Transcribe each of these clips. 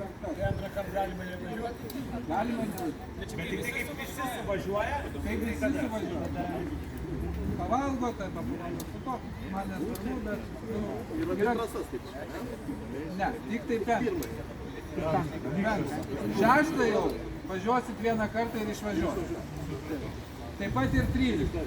Antrą kartą galima įvažiuoti. Galima įvažiuoti. Bet tik kaip visi suvažiuoja, Kaip visi suvažiuoja. Pavalgot, arba pavalgot su to, man nesvarbu, bet... Yra trasas taip. Ne, tik tai penktą. Šeštą jau važiuosit vieną kartą ir išvažiuosit. Taip pat ir 13.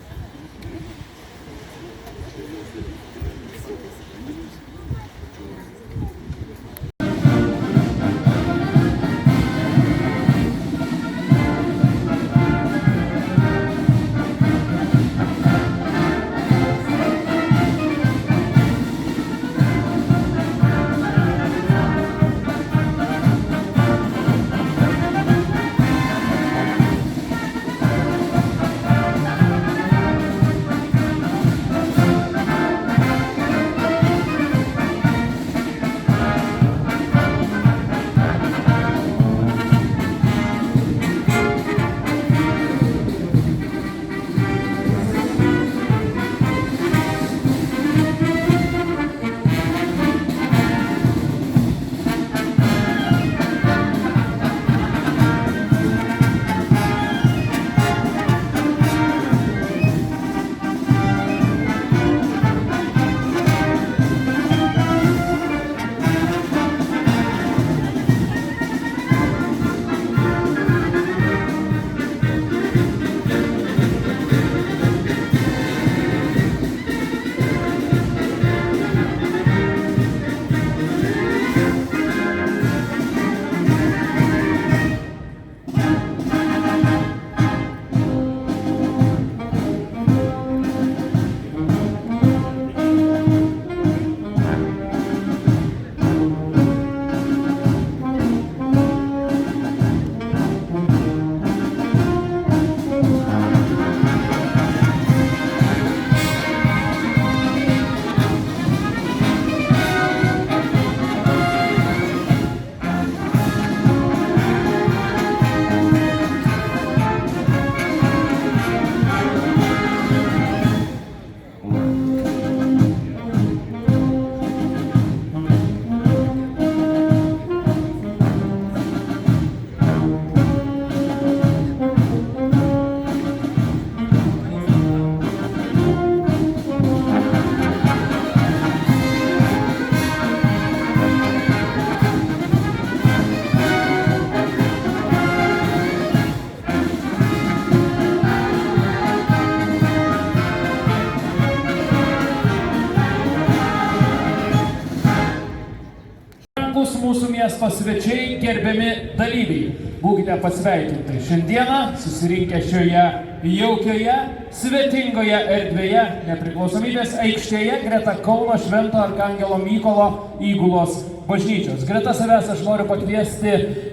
Mūsų miesto svečiai, gerbiami dalyviai, būkite pasveikinti. Šiandieną susirinkę šioje jaukioje, svetingoje erdvėje Nepriklausomybės aikštėje greta Kauno Švento Arkangelo Mykolo įgulos bažnyčios. Greta savęs aš noriu pakviesti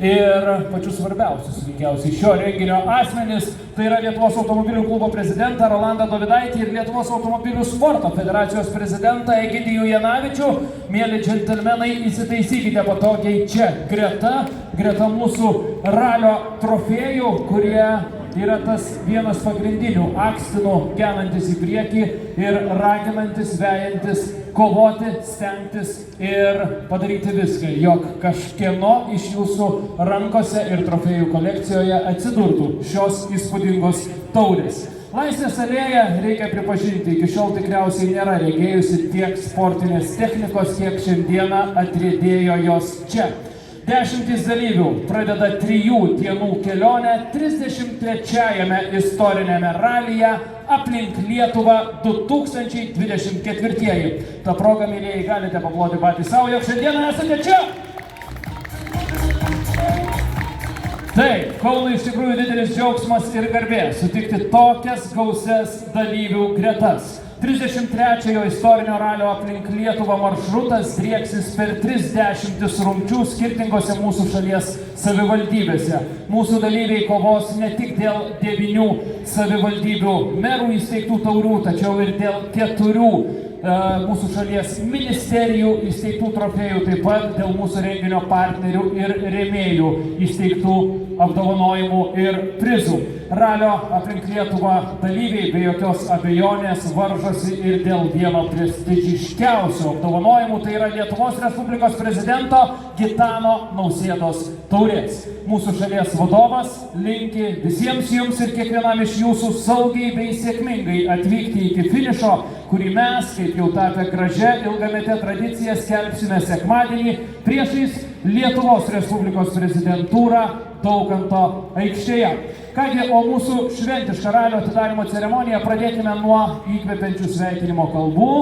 ir pačius svarbiausius veikiausiai šio renginio asmenis. Tai yra Lietuvos automobilių klubo prezidentą Rolandą Dovidaitį ir Lietuvos automobilių sporto federacijos prezidentą Egidijų Janavičių. Mėly džentelmenai, įsitaisykite patogiai čia greta mūsų ralio trofėjų, kurie yra tas vienas pagrindinių akstinų genantis į priekį ir raginantis, vejantis kovoti, stengtis ir padaryti viską, jog kažkieno iš jūsų rankose ir trofėjų kolekcijoje atsidurtų šios įspūdingos taurės. Laisvės alėja, reikia pripažinti, iki šiol tikriausiai nėra regėjusi tiek sportinės technikos, kiek šiandieną atriedėjo jos čia. 10 dalyvių pradeda 3 dienų kelionę 33-ame istorinėme ralyje aplink Lietuvą 2024. Ta proga, mėlyjeji, galite paploti patys savo, jog šiandieną esate čia. Taip, Kaunui iš tikrųjų didelis džiaugsmas ir garbė sutikti tokias gausias dalyvių gretas. 33-ojo istorinio ralio aplink Lietuvą maršrutas drieksis per 30 rungčių skirtingose mūsų šalies savivaldybėse. Mūsų dalyviai kovos ne tik dėl 9 savivaldybių merų įsteigtų taurių, tačiau ir dėl 4 mūsų šalies ministerijų įsteigtų trofėjų, taip pat dėl mūsų renginio partnerių ir rėmėjų įsteigtų apdovanojimų ir prizų. Ralio aplink Lietuvą dalyviai be jokios abejonės varžosi ir dėl vieno prestižiškiausių apdovanojimų, tai yra Lietuvos Respublikos prezidento Gitano Nausėdos taurės. Mūsų šalies vadovas linki visiems jums ir kiekvienam iš jūsų saugiai bei sėkmingai atvykti iki finišo, kurį mes, kaip jau tapę gražia ilgamete tradicija, skelbsime sekmadienį priešais Lietuvos Respublikos prezidentūrą Daukanto aikštėje. Kągi, o mūsų šventišką ralio atidarimo ceremoniją pradėkime nuo įkvepiančių sveikinimo kalbų,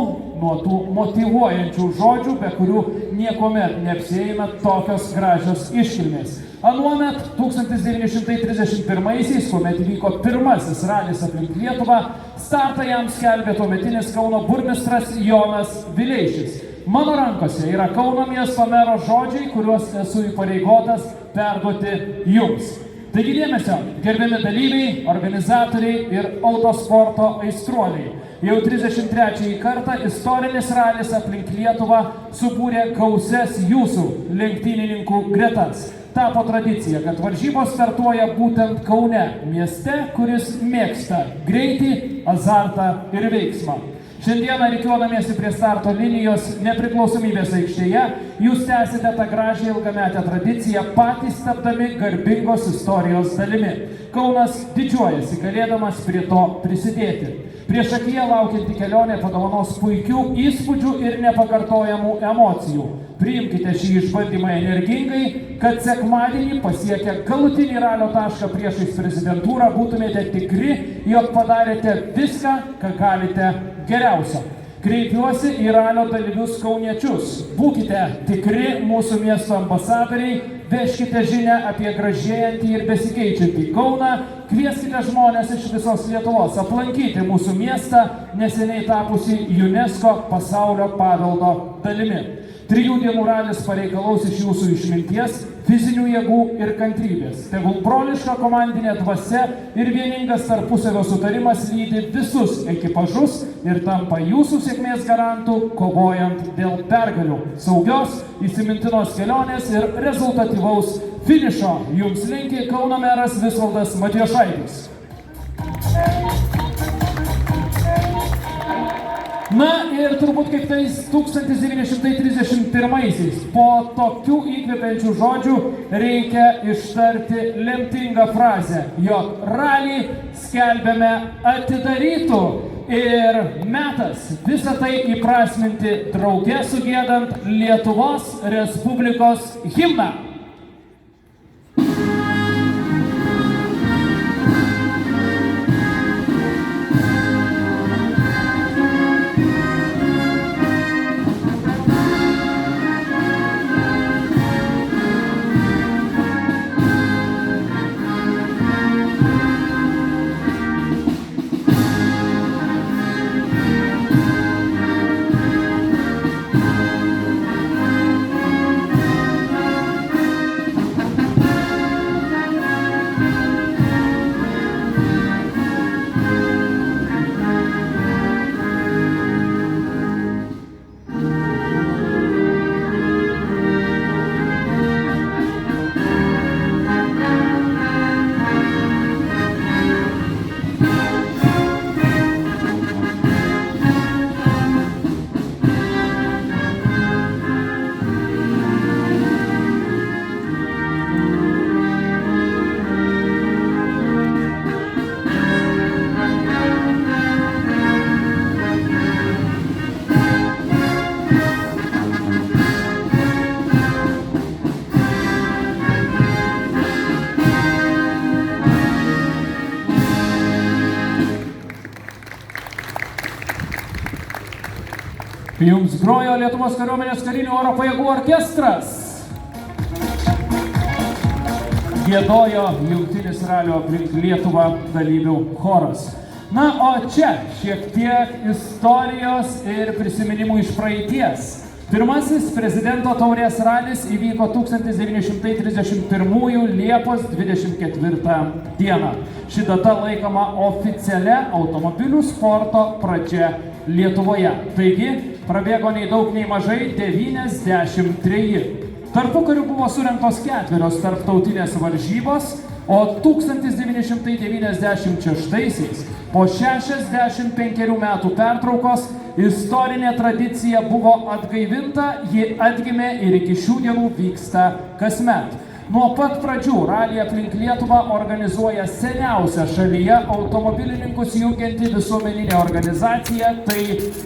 nuo tų motyvuojančių žodžių, be kurių niekuomet neapsieina tokios gražios iškilmės. Anuomet 1931-aisiais, kuomet įvyko pirmasis ralis aplink Lietuvą, startą jam skelbė tuometinis Kauno burmistras Jonas Vileišis. Mano rankose yra Kauno miesto mero žodžiai, kuriuos esu įpareigotas perduoti jums. Taigi dėmesio, gerbiami dalyviai, organizatoriai ir autosporto aistruoliai. Jau 33 kartą istorinis ralis aplink Lietuvą subūrė gausias jūsų lenktynininkų gretas. Tapo tradicija, kad varžybos startuoja būtent Kaune, mieste, kuris mėgsta greitį, azartą ir veiksmą. Šiandieną rikiuodamiesi prie starto linijos Nepriklausomybės aikštėje, jūs tęsite tą gražią ilgametę tradiciją, patys tapdami garbingos istorijos dalimi. Kaunas didžiuojasi galėdamas prie to prisidėti. Priešakyje laukianti kelionė padovanos puikių įspūdžių ir nepakartojamų emocijų. Priimkite šį išbandymą energingai, kad sekmadienį pasiekę galutinį ralio tašką priešais prezidentūrą būtumėte tikri, jog padarėte viską, ką galite geriausio. Kreipiuosi į ralio dalyvius kauniečius. Būkite tikri mūsų miesto ambasadoriai, veškite žinią apie gražėjantį ir besikeičiantį Kauną, kvieskite žmonės iš visos Lietuvos aplankyti mūsų miestą, neseniai tapusi UNESCO pasaulio paveldo dalimi. 3 dienų ralis pareikalaus iš jūsų išminties, fizinių jėgų ir kantrybės. Tegul broliška komandinė dvasia ir vieningas tarpusavio sutarimas lydi visus ekipažus ir tampa jūsų sėkmės garantų, kovojant dėl pergalių, saugios, įsimintinos kelionės ir rezultatyvaus finišo. Jums linki Kauno meras Visvaldas Matijošaitis. Na ir turbūt kaip tais 1931-aisiais po tokių įkvepiančių žodžių reikia ištarti lemtingą frazę, jog ralį skelbiame atidarytų ir metas visą tai įprasminti drauge sugiedant Lietuvos Respublikos himną. Jums grojo Lietuvos kariuomenės karinių oro pajėgų orkestras. Giedojo jungtinis ralio aplink Lietuvą dalyvių choras. Na, o čia šiek tiek istorijos ir prisiminimų iš praeities. Pirmasis prezidento taurės ralis įvyko 1931 Liepos 24 dieną. Ši data laikoma oficialia automobilių sporto pradžia Lietuvoje. Taigi, prabėgo nei daug nei mažai 93 Tarpukariu buvo surengtos 4 tarptautinės varžybos, o 1996-aisiais po 65 metų pertraukos istorinė tradicija buvo atgaivinta, ji atgimė ir iki šių dienų vyksta kasmet. Nuo pat pradžių Rally aplink Lietuvą organizuoja seniausią šalyje automobilininkus jungianti visuomeninė organizacija, tai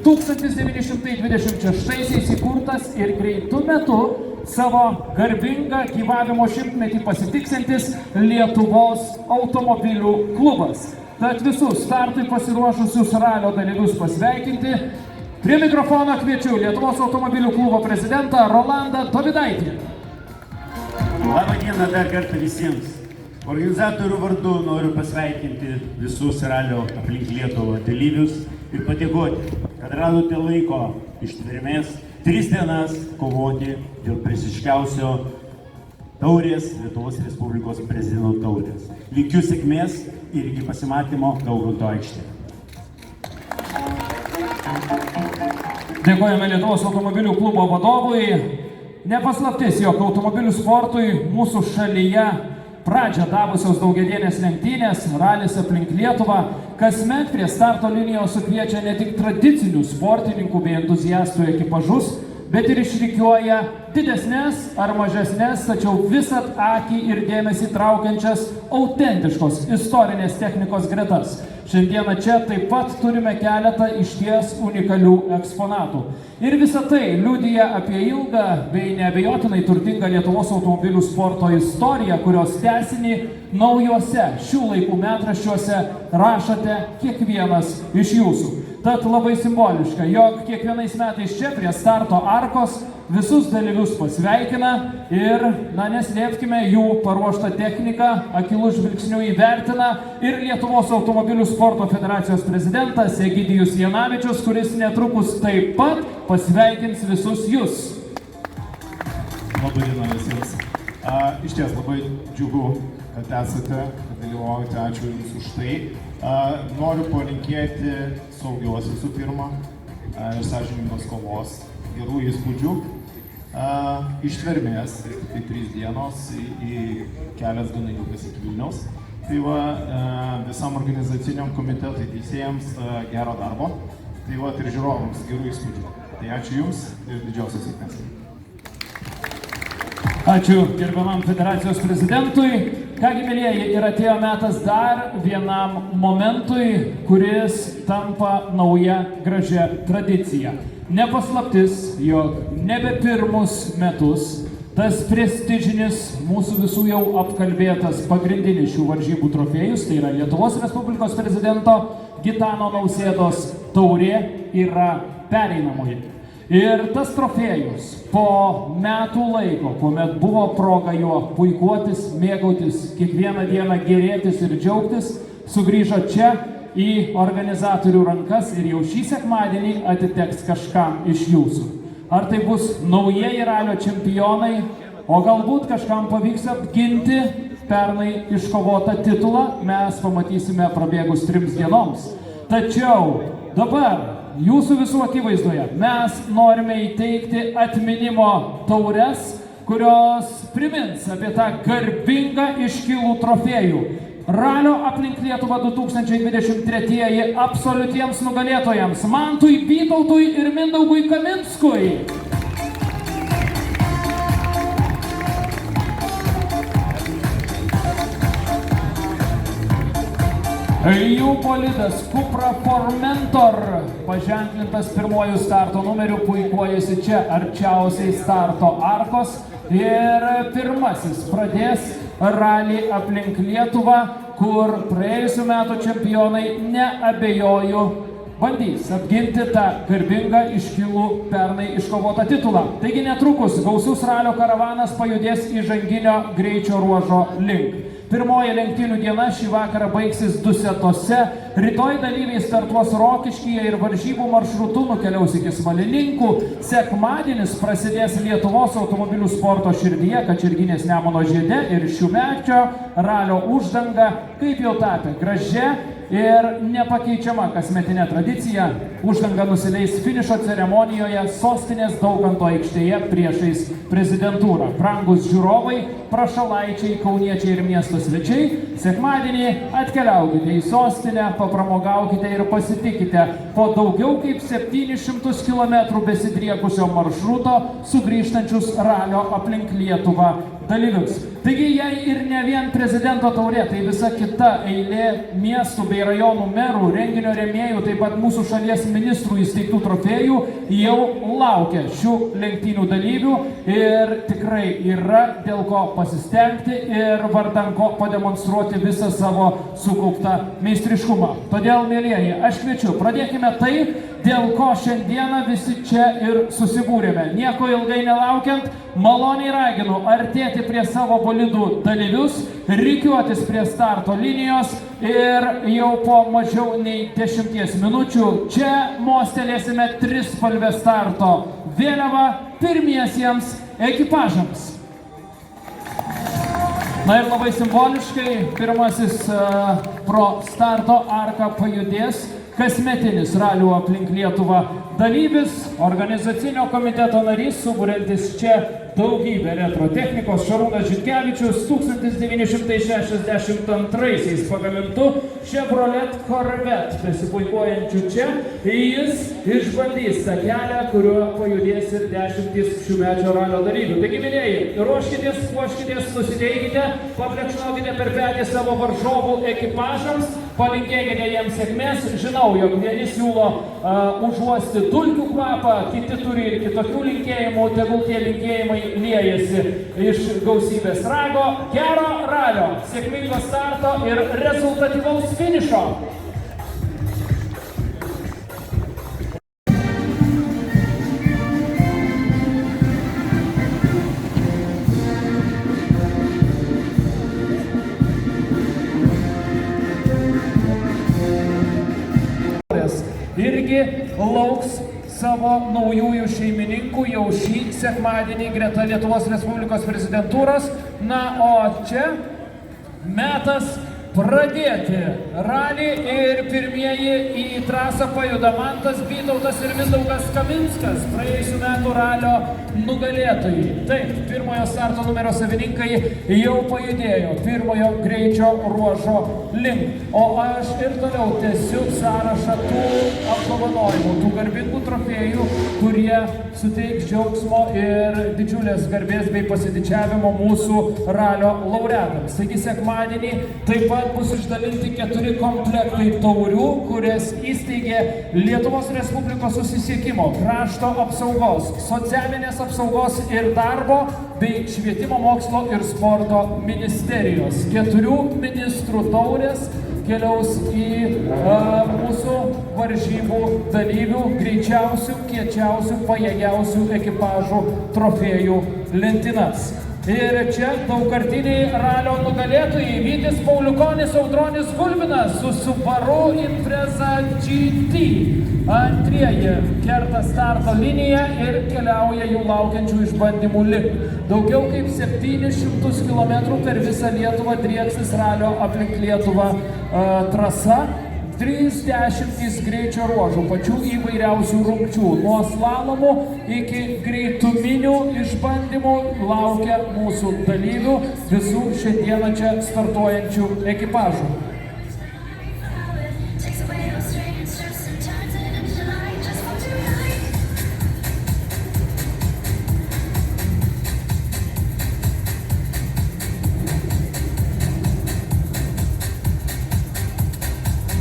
1926-aisiais įkurtas ir greitu metu savo garbingą gyvavimo šimtmetį pasitiksintis Lietuvos automobilių klubas. Tad visus startui pasiruošusius ralio dalyvius pasveikinti. Prie mikrofono kviečiu Lietuvos automobilių klubo prezidentą Rolandą Dovidaitį. Labą dieną dar kartą visiems. Organizatorių vardu noriu pasveikinti visus ralio aplink Lietuvą dalyvius ir padėkoti, kad radote laiko ištvermės 3 dienas kovoti dėl prestižiškiausio taurės, Lietuvos Respublikos prezidento taurės. Linkiu sėkmės ir iki pasimatymo Daukanto aikštėje. Dėkojame Lietuvos automobilių klubo vadovui. Nepaslaptis, jog automobilių sportui mūsų šalyje pradžią davusios daugiadienės lenktynės Ralis aplink Lietuvą kasmet prie starto linijos sukviečia ne tik tradicinių sportininkų bei entuziastų ekipažus, bet ir išrikiuoja didesnės ar mažesnės, tačiau visat akį ir dėmesį traukiančias autentiškos istorinės technikos gretas. Šiandieną čia taip pat turime keletą išties unikalių eksponatų. Ir visa tai liudija apie ilgą bei neabejotinai turtingą Lietuvos automobilių sporto istoriją, kurios tęsinį naujuose šių laikų metraščiuose rašote kiekvienas iš jūsų. Tad labai simboliška, jog kiekvienais metais čia prie starto arkos visus dalyvius pasveikina ir, neslėpkime, jų paruoštą techniką akylų žvilgsnių įvertina ir Lietuvos automobilių sporto federacijos prezidentas Egidijus Janavičius, kuris netrukus taip pat pasveikins visus jūs. Labai diena visiems. Iš ties labai džiugu, kad esate, kad dalyvaujate, ačiū Jums už tai. Noriu palinkėti saugios visų pirma ir sąžiningos kovos, gerų įspūdžių, ištvermės, tai 3 dienos į kelias gana ilgas iki Vilniaus. Tai va, visam organizaciniam komitetui, teisėjams gero darbo, tai va ir žiūrovams gerų įspūdžių. Tai ačiū Jums ir didžiausios sėkmės. Ačiū gerbiamam federacijos prezidentui. Kągi, mielieji, ir atėjo metas dar vienam momentui, kuris tampa nauja gražia tradicija. Nepaslaptis, jog nebe pirmus metus tas prestižinis mūsų visų jau apkalbėtas pagrindinis šių varžybų trofėjus, tai yra Lietuvos Respublikos prezidento Gitano Nausėdos taurė, yra pereinamoji. Ir tas trofėjus po metų laiko, kuomet buvo proga juo puikuotis, mėgautis, kiekvieną dieną gerėtis ir džiaugtis, sugrįžo čia į organizatorių rankas ir jau šį sekmadienį atiteks kažkam iš jūsų. Ar tai bus naujieji ralio čempionai, o galbūt kažkam pavyks apginti pernai iškovotą titulą, mes pamatysime prabėgus 3 dienoms. Tačiau dabar jūsų visų akivaizdoje mes norime įteikti atminimo taures, kurios primins apie tą garbingą iškilų trofėjų. Ralio aplink Lietuvą 2023 absoliutiems nugalėtojams Mantui Vytautui ir Mindaugui Kaminskui. Jų bolidas Cupra Formentor, paženklintas pirmojų starto numeriu, puikuojasi čia arčiausiai starto arkos ir pirmasis pradės ralį aplink Lietuvą, kur praėjusių metų čempionai, neabejoju, bandys apginti tą garbingą iškilų pernai iškovotą titulą. Taigi netrukus gausus ralio karavanas pajudės įžanginio greičio ruožo link. Pirmoji lenktynių diena šį vakarą baigsis Dusetose, rytoj dalyviai startuos Rokiškyje ir varžybų maršrutu nukeliaus iki Smalininkų. Sekmadienis prasidės Lietuvos automobilių sporto širdyje, Kačerginės Nemuno žiede ir šiųmečio ralio uždanga, kaip jau tapę gražia ir nepakeičiama kasmetinė tradicija. Uždanga nusileis finišo ceremonijoje sostinės Daukanto aikštėje priešais prezidentūrą. Brangus žiūrovai, prašalaičiai, kauniečiai ir miesto svečiai, sekmadienį atkeliaukite į sostinę, papramogaukite ir pasitikite po daugiau kaip 700 km besidriekusio maršruto sugrįžtančius ralio aplink Lietuvą dalyvius. Taigi, jei ir ne vien prezidento taurė, tai visa kita eilė miestų bei rajonų merų, renginio rėmėjų, taip pat mūsų šalies ministrų įsteigtų trofėjų jau laukia šių lenktynių dalyvių ir tikrai yra dėl ko pasistengti ir vardan ko pademonstruoti visą savo sukauptą meistriškumą. Todėl, mielieji, aš kviečiu, pradėkime tai, dėl ko šiandieną visi čia ir susibūrėme. Nieko ilgai nelaukiant, maloniai raginu artėti prie savo bolidų dalyvius, rikiuotis prie starto linijos ir jau po mažiau nei 10 minučių čia mostelėsime trispalvę starto vėliavą pirmiesiems ekipažams. Na ir labai simboliškai pirmasis pro starto arką pajudės kasmetinis ralių aplink Lietuvą dalyvis, organizacinio komiteto narys, suburiantis čia daugybę retro technikos, Šarūnas Žitkevičius 1962 pagamintų Chevrolet Corvette besipuikuojančių čia. Jis išbandys tą kelią, kuriuo pajudės ir 10 šiųmečio ralio dalyvių. Taigi, mielieji, ruoškitės, puoškitės, nusiteikite, paplekšnokite per petį savo varžovų ekipažams, palinkėkite jiems sėkmės. Žinau, jog vieni siūlo užuosti dulkių kvapą, kiti turi ir kitokių linkėjimų, tegul tie linkėjimai liejasi iš gausybės rago. Gero ralio, sėkmingo starto ir rezultatyvaus finišo. Irgi lauks savo naujųjų šeimininkų jau šį sekmadienį greta Lietuvos Respublikos prezidentūros. Na, o čia metas pradėti ralį ir pirmieji į trasą pajuda Mantas Bytautas ir Mindaugas Kaminskas, praėjusių metų ralio nugalėtojai. Taip, pirmojo starto numerio savininkai jau pajudėjo pirmojo greičio ruožo link. O aš ir toliau tęsiu sąrašą tų apdovanojimų, tų garbingų trofėjų, kurie suteiks džiaugsmo ir didžiulės garbės bei pasididžiavimo mūsų ralio laureatams. Taigi sekmadienį taip pat bus išdalinti 4 komplektai taurių, kurias įsteigė Lietuvos Respublikos susisiekimo, krašto apsaugos, socialinės apsaugos ir darbo bei švietimo, mokslo ir sporto ministerijos. 4 ministrų taurės keliaus į mūsų varžybų dalyvių greičiausių, kiečiausių, pajėgiausių ekipažų trofėjų lentynas. Ir čia daugkartiniai ralio nugalėtojai Vytis Pauliukonis, Audronis Gulbinas su Subaru Impreza GT. Antrieji kerta starto liniją ir keliauja jų laukiančių išbandymų link. Daugiau kaip 700 km per visą Lietuvą drieksis ralio aplink Lietuvą trasa. 30 greičio ruožų, pačių įvairiausių rungčių. Nuo slalomų iki greituminių išbandymų laukia mūsų dalyvių, visų šiandieną čia startuojančių ekipažų.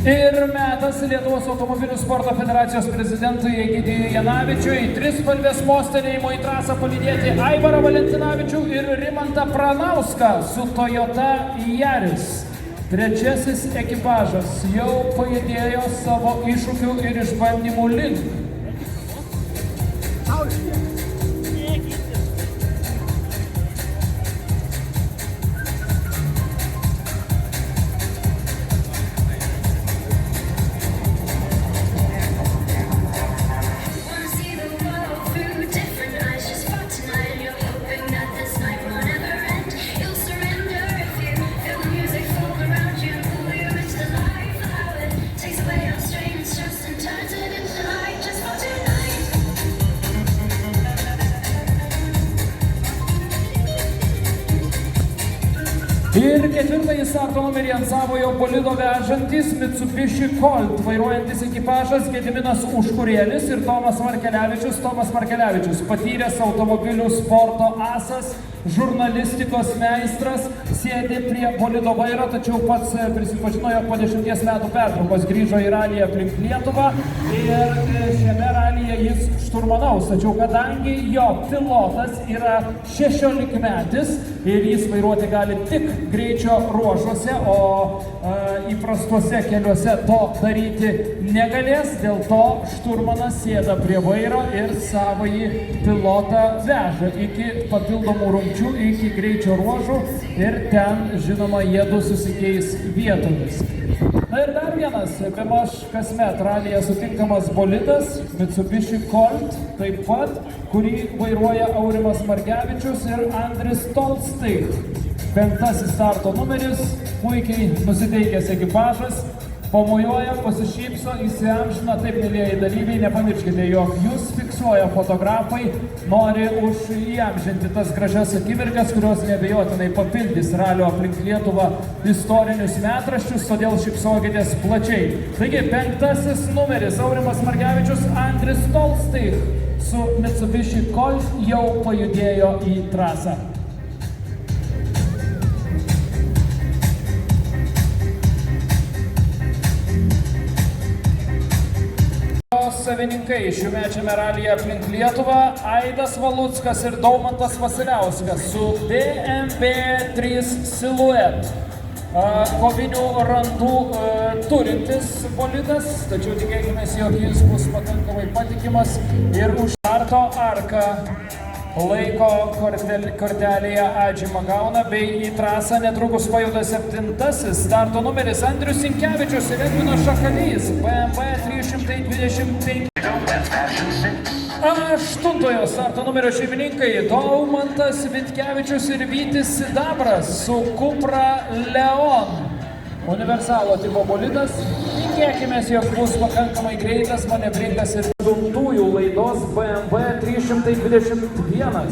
Ir metas Lietuvos automobilių sporto federacijos prezidentui Egidijui Janavičiui trispalvės mostelėjimo į trasą palydėti Aivarą Valentinavičių ir Rimantą Pranauską su Toyota Yaris. Trečiasis ekipažas jau pajudėjo savo iššūkių ir išbandymų link. Ir ketvirtąjį starto numerį ant savojo bolido vežantis Mitsubishi Colt vairuojantis ekipažas Gediminas Užkurėlis ir Tomas Markelevičius. Tomas Markelevičius patyręs automobilių sporto asas, žurnalistikos meistras, sėdi prie bolido vairo, tačiau pats prisipažino, jog po 10 metų pertraukos grįžo į ralį aplink Lietuvą ir šiame ralyje jis šturmanaus. Tačiau kadangi jo pilotas yra 16-metis ir jis vairuoti gali tik greičio ruožuose, o įprastuose keliuose to daryti negalės, dėl to šturmanas sėda prie vairo ir savąjį pilotą veža iki papildomų rungčių, iki greičio ruožų ir ten, žinoma, jiedu susikeis vietomis. Na ir dar vienas, bemaž kasmet ralyje sutinkamas bolidas, Mitsubishi Colt, taip pat, kurį vairuoja Aurimas Margevičius ir Andris Tolstai. 5. starto numeris, puikiai nusiteikęs ekipažas, pamojuoja, pasišypso, įsiamžina. Taip, mėlyjeji dalyviai, nepamirškite, jog jūs fiksuoja fotografai, nori įamžinti tas gražias akimirkas, kurios neabejotinai papildys ralio aplink Lietuvą istorinius metraščius, todėl šypsokitės plačiai. Taigi, 5. numeris, Aurimas Margevičius, Andris Tolstai su Mitsubishi Colt jau pajudėjo į trasą. Savininkai šiųmečiame ralyje aplink Lietuvą Aidas Valuckas ir Daumantas Vasiliauskas su BMW 3 Silhouette. Kovinių randų turintis bolidas, tačiau tikėkime, jog jis bus pakankamai patikimas ir už starto arką laiko kortelėje Adžimą gauna, bei į trasą netrukus pajuda 7. starto numeris Andrius Sinkevičius ir Edvinas Šakalys, BMW 325. 8. starto numerio šeimininkai Daumantas Vitkevičius ir Vytis Sidabras su Cupra Leon. Universalo tipo bolidas, tikėkime, jog bus pakankamai greitas, manevringas ir dumtųjų laidos BMW 321.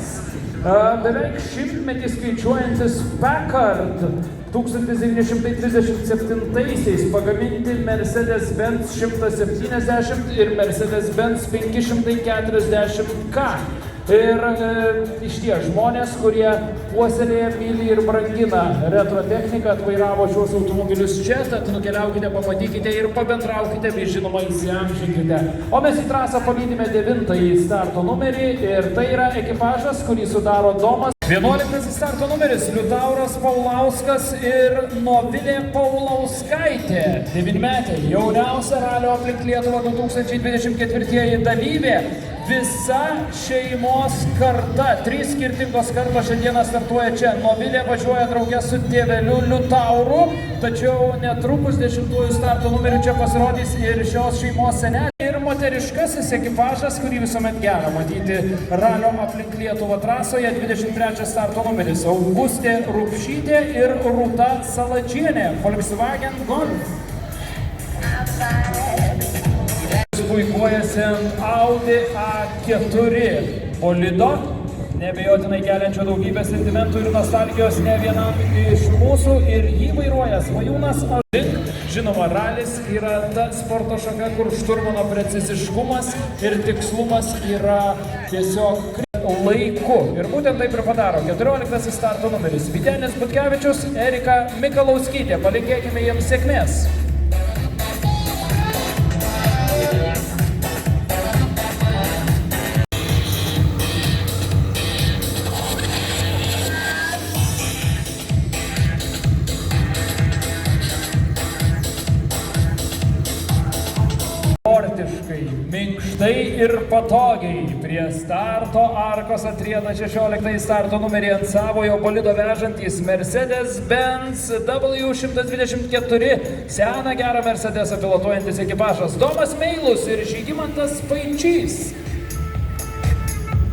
Beveik 100-metį skaičiuojantis Packard 1937-aisiais pagaminti Mercedes-Benz 170 ir Mercedes-Benz 540K. Ir iš tie žmonės, kurie puoselėja, myli ir brangina retro techniką, atvairavo šios automobilius čia, tad nukeliaukite, pamatykite ir pabendraukite, bei žinoma įsiamžinkite. O mes į trasą palydime 9. starto numerį ir tai yra ekipažas, kurį sudaro Domas. 11. starto numeris Liutauras Paulauskas ir Novilė Paulauskaitė. 9-metė, jauniausia ralio aplink Lietuvą 2024 dalyvė. Visa šeimos karta, 3 skirtingos kartos šiandieną startuoja čia. Novilė važiuoja draugė su tėveliu Liutauru, tačiau netrukus 10. starto numeriu čia pasirodys ir šios šeimos senelė. Ir moteriškasis ekipažas, kurį visuomet gera matyti ralio aplink Lietuvą trasoje, 23. starto numeris Augustė Rupšytė ir Rūta Saladžienė, Volkswagen Golf. Puikuojasi ant Audi A4 bolido, neabejotinai keliančio daugybę sentimentų ir nostalgijos ne vienam iš mūsų, ir jį vairuoja Svajūnas Audink. Žinoma, ralis yra ta sporto šaka, kur šturmano preciziškumas ir tikslumas yra tiesiog laiku. Ir būtent taip ir padaro 14. starto numeris Vytenis Butkevičius, Erika Mikalauskytė. Palinkėkime jiems sėkmės. Minkštai ir patogiai prie starto arkos atrieda 16. starto numerį ant savojo bolido vežantys Mercedes-Benz W124, seną gerą Mercedesą pilotuojantis ekipažas Domas Meilus ir Žygimantas Paičys.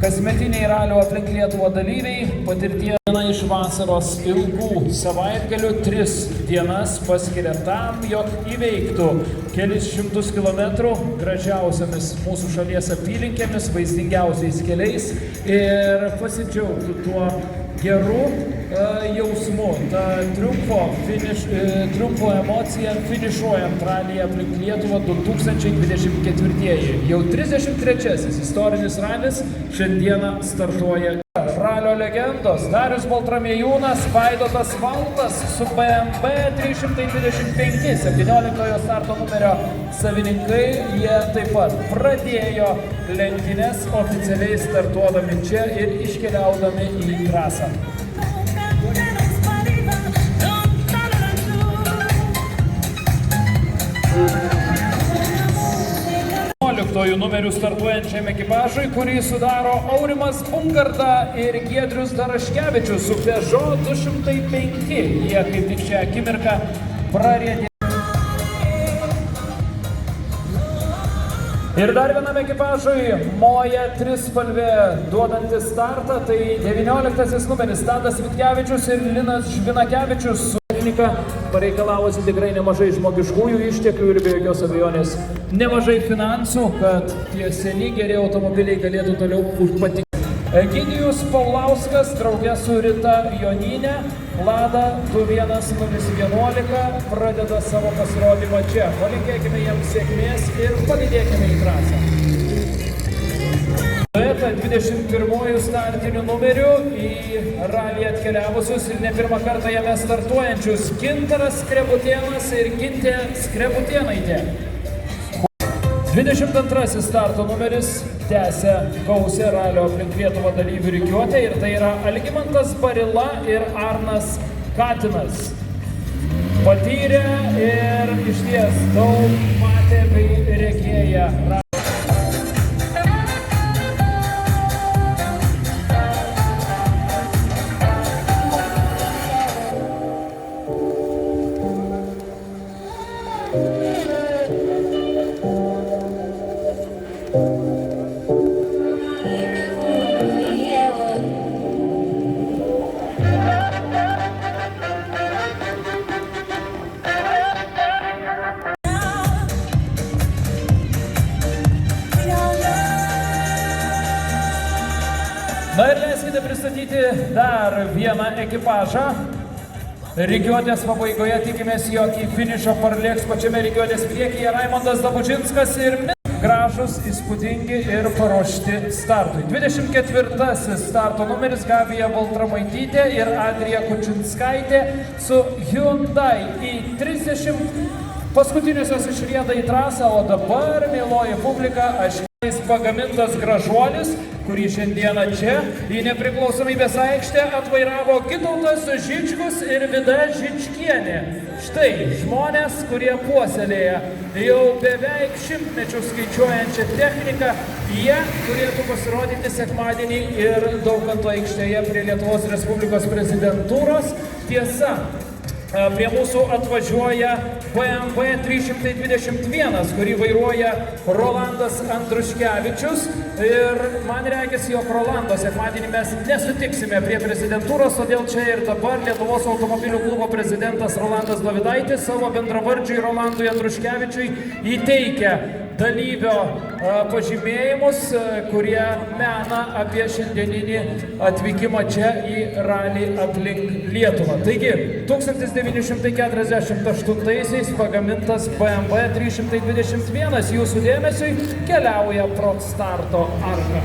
Kasmetiniai ralio aplink Lietuvą dalyviai patirtie viena iš vasaros ilgų savaitgalių 3 dienas paskiria tam, jog įveiktų kelis šimtus kilometrų gražiausiamis mūsų šalies apylinkėmis, vaizdingiausiais keliais ir pasidžiaugtų tuo geru jausmu, ta triumfo emocija finišuojant ralyje aplink Lietuvą 2024. Jau 33-asis istorinis ralis šiandieną startuoja. Ralio legendos Darius Baltramiejūnas, Vaidotas Valdas su BMW 325 17 starto numerio savininkai. Jie taip pat pradėjo lenktynes oficialiai startuodami čia ir iškeliaudami į trasą. 11 numerių startuojančiam ekipažui, kurį sudaro Aurimas Bungarda ir Giedrius Daraškevičius su Peugeot 205. Jie kaip tik šią akimirką prariedė. Ir dar vienam ekipažui moja trispalvė duodanti startą, tai 19 numeris Tadas Vitkevičius ir Linas Žvinakevičius su technika, pareikalavusi tikrai nemažai žmogiškųjų išteklių ir be jokios abejonės nemažai finansų, kad tie seni geri automobiliai galėtų toliau patikti. Egidijus Paulauskas draugė su Rita Jonynė, Lada 21011 pradeda savo pasirodymą čia. Palinkėkime jiems sėkmės ir palydėkime į trasą. Duetą 21 startiniu numeriu į ralį atkeliavusius ir ne pirmą kartą jame startuojančius Gintaras Skrebutėnas ir Gintė Skrebutėnaitė. 22 starto numeris tęsia gausią ralio aplink Lietuvą dalyvių rikiuotę ir tai yra Algimantas Barila ir Arnas Katinas. Patyrę ir išties daug matę bei regėję. Na ir leiskite pristatyti dar vieną ekipažą. Rikiuotės pabaigoje tikimės, jog į finišą parlėks pačiame rikiuotės priekyje Raimondas Dabužinskas ir gražus, įspūdingi ir paruošti startui. 24 starto numeris Gabija Baltramaitytė ir Adrija Kučinskaitė su Hyundai i30. Paskutiniusios išrieda į trasą, o dabar, mieloji publika, pagamintas gražuolis, kurį šiandieną čia į Nepriklausomybės aikštę atvairavo Gitautas Žičkus ir Vida Žičkienė. Štai žmonės, kurie puoselėja jau beveik šimtmečių skaičiuojančią techniką, jie turėtų pasirodyti sekmadienį ir Daukanto aikštėje prie Lietuvos Respublikos prezidentūros. Tiesa, prie mūsų atvažiuoja BMW 321, kurį vairuoja Rolandas Andruškevičius. Ir man regis, jog Rolando sekmadienį mes nesutiksime prie prezidentūros, todėl čia ir dabar Lietuvos automobilių klubo prezidentas Rolandas Dovidaitis savo bendravardžiui Rolandui Andruškevičiui įteikia dalyvio pažymėjimus, kurie mena apie šiandieninį atvykimą čia į ralį aplink Lietuvą. Taigi, 1948 pagamintas BMW 321 jūsų dėmesiui keliauja pro starto arką.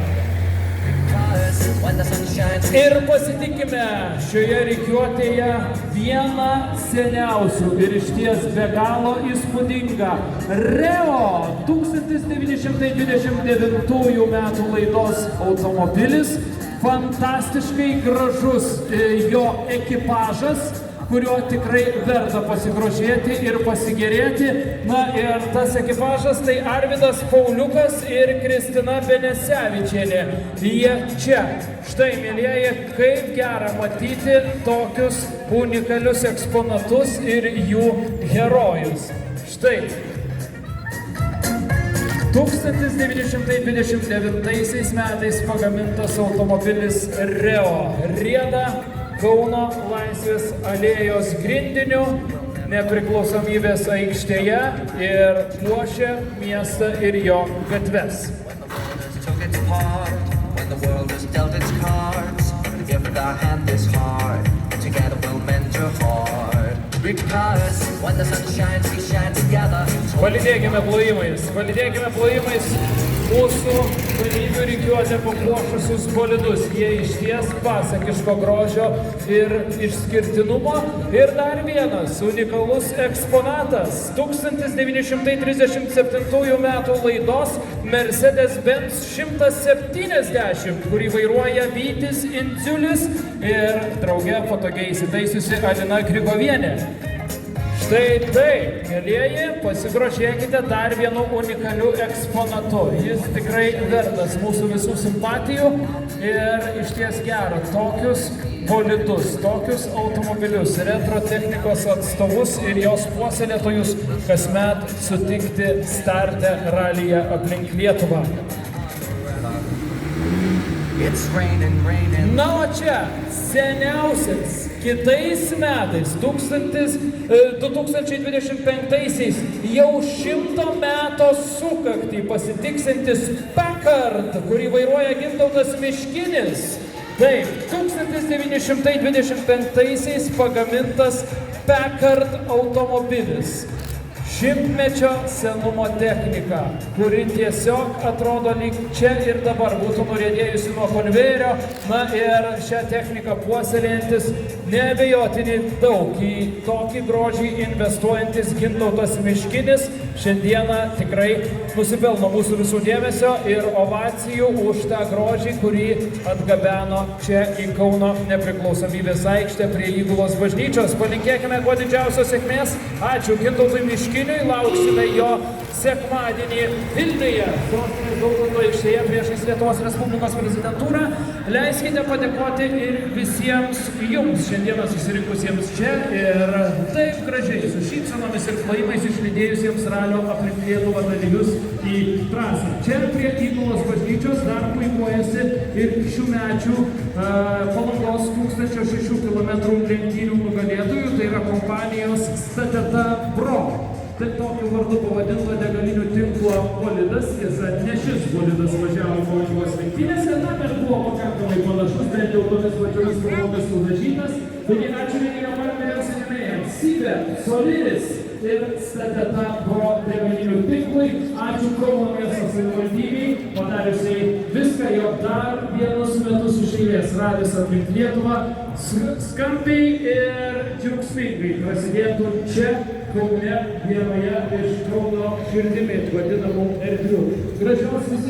Ir pasitikime šioje rikiuotėje vieną seniausių ir išties be galo įspūdingą Reo 1929 metų laidos automobilis, fantastiškai gražus jo ekipažas, kuriuo tikrai verta pasigrožėti ir pasigėrėti. Na ir tas ekipažas tai Arvidas Pauliukas ir Kristina Benesevičienė. Jie čia. Štai, mielieji, kaip gera matyti tokius unikalius eksponatus ir jų herojus. Štai. 1929 metais pagamintas automobilis Reo rieda Kauno Laisvės alėjos grindiniu Nepriklausomybės aikštėje ir puošia miestą ir jo gatves. When the world has dealt its cards, if the hand is hard, Because when the sun shines, we shine together. Palydėkime plojimais mūsų dalyvių rikiuotę papuošusius bolidus. Jie išties pasakiško grožio ir išskirtinumo. Ir dar vienas unikalus eksponatas. 1937 metų laidos Mercedes-Benz 170, kurį vairuoja Vytis Indziulis ir drauge fotogiai įsitaisiusi Alina Grigovienė. Štai taip, mielieji, pasigrožėkite dar vienu unikaliu eksponatu. Jis tikrai vertas mūsų visų simpatijų ir išties gera tokius bolidus, tokius automobilius, retro technikos atstovus ir jos puoselėtojus kasmet sutikti starte ralyje aplink Lietuvą. Na, o čia seniausias kitais metais, 2025-aisiais, jau 100 metų sukaktį pasitiksintis Packard, kurį vairuoja Gintautas Miškinis. Taip, 1925-aisiais pagamintas Packard automobilis. 100-mečio senumo technika, kuri tiesiog atrodo lyg čia ir dabar būtų nuriedėjusi nuo konvejerio. Na ir šią techniką puoselėjantis neabejotini daug į tokį grožį investuojantis Gintautas Miškinis šiandieną tikrai nusipelno mūsų visų dėmesio ir ovacijų už tą grožį, kurį atgabeno čia į Kauno nepriklausomybės aikštę prie Įgulos bažnyčios. Palinkėkime kuo didžiausios sėkmės. Ačiū Gintautui Miškiniui. Lauksime jo sekmadienį Vilniuje, sostinės Daukanto aikštėje priešais Lietuvos Respublikos prezidentūrą. Leiskite padėkoti ir visiems jums šiandieną susirinkusiems čia ir taip gražiai su šypsenomis ir plojimais išlydėjusiems ralio aplink Lietuvą dalyvius į trasą. Čia prie Įgulos bažnyčios dar puikuojasi ir šiųmečių Palangos 1006 km lenktynių nugalėtojų, tai yra kompanijos Stateta Pro. Tai tokiu vardu pavadinto degalinių tinklo bolidas, tiesa, ne šis bolidas važiavo Palangos lenktynėse, na, bet buvo pakankamai panašus, bent jau tomis pačiomis spalvomis nudažytas. Taigi ačiū renginio partneriams ir rėmėjams, Sybert, Soliris ir Stateta Pro degalinių tinklui. Ačiū Kauno miesto savivaldybei, padariusiai viską, jog dar vienus metus iš eilės ralis aplink Lietuvą skambiai ir džiaugsmingai prasidėtų čia Kaune, vienoje iš Kauno širdimi vadinamų erdvių. Gražios visiems